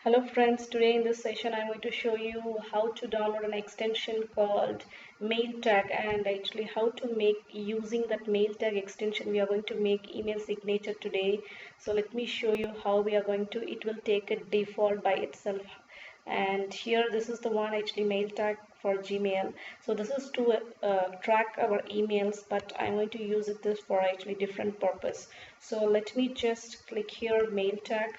Hello friends, today in this session I'm going to show you how to download an extension called mail tag, and actually how to make using that mail tag extension we are going to make email signature today. So let me show you how we are going to. It will take a default by itself, and here this is the one actually mail tag for Gmail. So this is to track our emails, but I'm going to use this for actually different purpose. So let me just click here mail tag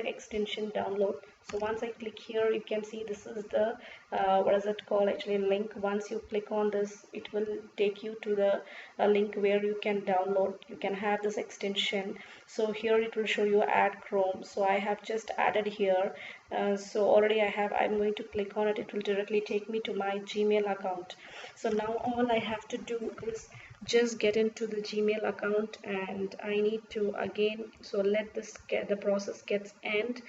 extension download. So once I click here, you can see this is the what is it called, actually link. Once you click on this, it will take you to the link where you can download, you can have this extension. So here it will show you add Chrome, so I have just added here. So already I'm going to click on it. It will directly take me to my Gmail account. So now all I have to do is just get into the Gmail account, and I need to again, so let this get the process gets end.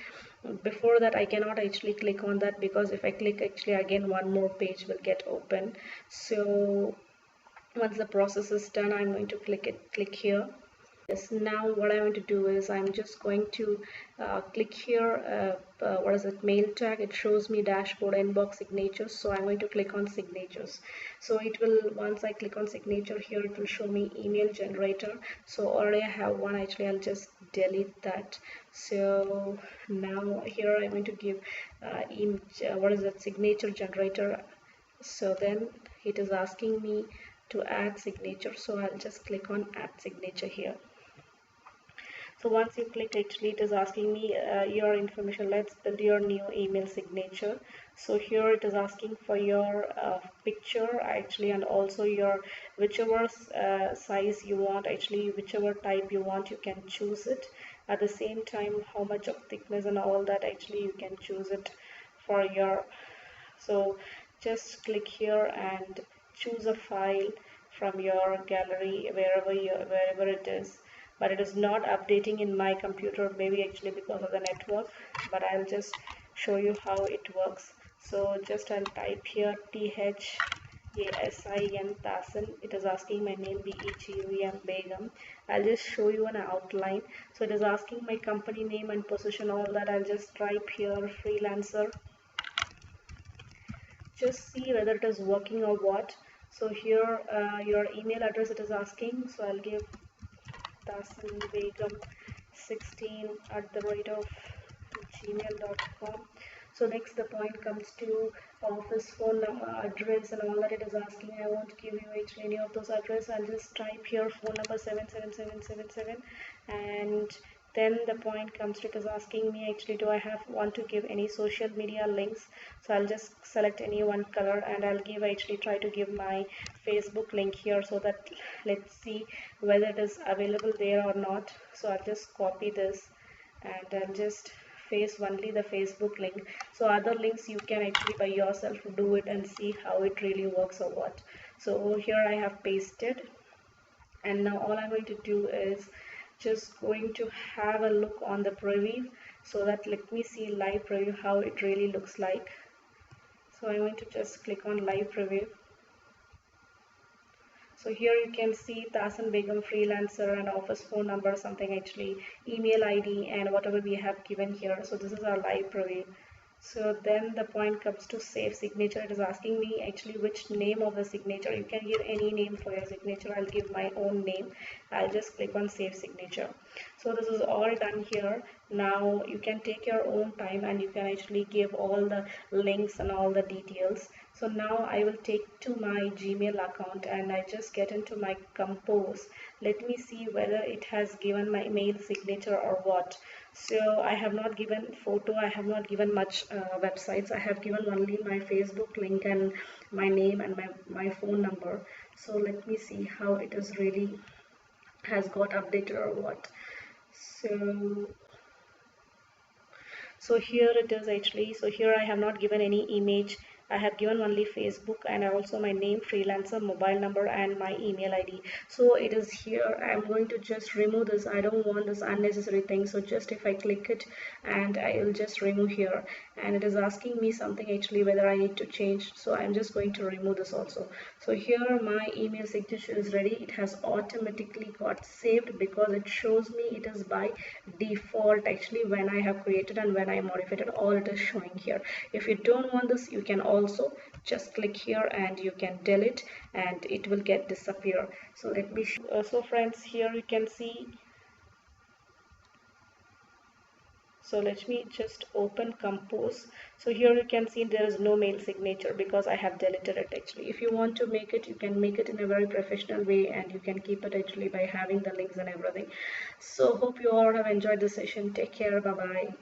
Before that, I cannot actually click on that, because if I click, actually again one more page will get open. So once the process is done, I'm going to click here. Yes, now what I want to do is I'm just going to click here, what is it, mail tag. It shows me dashboard, inbox, signatures. So I'm going to click on signatures. So it will, once I click on signature here, it will show me email generator. So already I have one, actually I'll just delete that. So now here I'm going to give what is that, signature generator. So then it is asking me to add signature, so I'll just click on add signature here. So once you click, actually it is asking me your information. Let's build your new email signature. So here it is asking for your picture actually, and also your whichever size you want, actually whichever type you want, you can choose it. At the same time, how much of thickness and all that, actually you can choose it for your. So just click here and choose a file from your gallery, wherever it is. But it is not updating in my computer, maybe actually because of the network, but I'll just show you how it works. So just I'll type here THASIN Tasin. It is asking my name, BEGUM Begum. I'll just show you an outline. So it is asking my company name and position, all that. I'll just type here freelancer. Just see whether it is working or what. So here your email address it is asking, so I'll give Tasin Begum 16 at the rate of gmail.com. So next the point comes to office phone number, address, and all that it is asking. I won't give you actually any of those address. I'll just type here phone number 77777, and then the point comes to, it is asking me actually, do I want to give any social media links. So I'll just select any one color, and I'll give, actually try to give my Facebook link here, so that let's see whether it is available there or not. So I'll just copy this, and I'll just face only the Facebook link. So other links you can actually by yourself do it and see how it really works or what. So here I have pasted, and now all I'm going to do is just going to have a look on the preview, so that let me see live preview how it really looks like. So I'm going to just click on live preview. So here you can see Tasin Begum freelancer and office phone number, something actually email ID and whatever we have given here. So this is our live preview. So then the point comes to save signature. It is asking me actually which name of the signature. You can give any name for your signature. I'll give my own name. I'll just click on save signature. So this is all done here. Now you can take your own time, and you can actually give all the links and all the details. So now I will take to my Gmail account, and I just get into my compose. Let me see whether it has given my mail signature or what. So I have not given photo, I have not given much websites. I have given only my Facebook link and my name and my phone number. So let me see how it is really has got updated or what. So here it is actually. So here I have not given any image, I have given only Facebook and also my name, freelancer, mobile number and my email ID. So it is here. I'm going to just remove this. I don't want this unnecessary thing. So just if I click it and I will just remove here, and it is asking me something actually whether I need to change. So I'm just going to remove this also. So here my email signature is ready. It has automatically got saved because it shows me it is by default actually when I have created and when I modified it, all it is showing here. If you don't want this, you can also just click here and you can delete and it will get disappear. So let me show. So friends, here you can see. So let me just open compose. So here you can see there is no mail signature because I have deleted it actually. If you want to make it, you can make it in a very professional way and you can keep it actually by having the links and everything. So hope you all have enjoyed the session. Take care. Bye bye.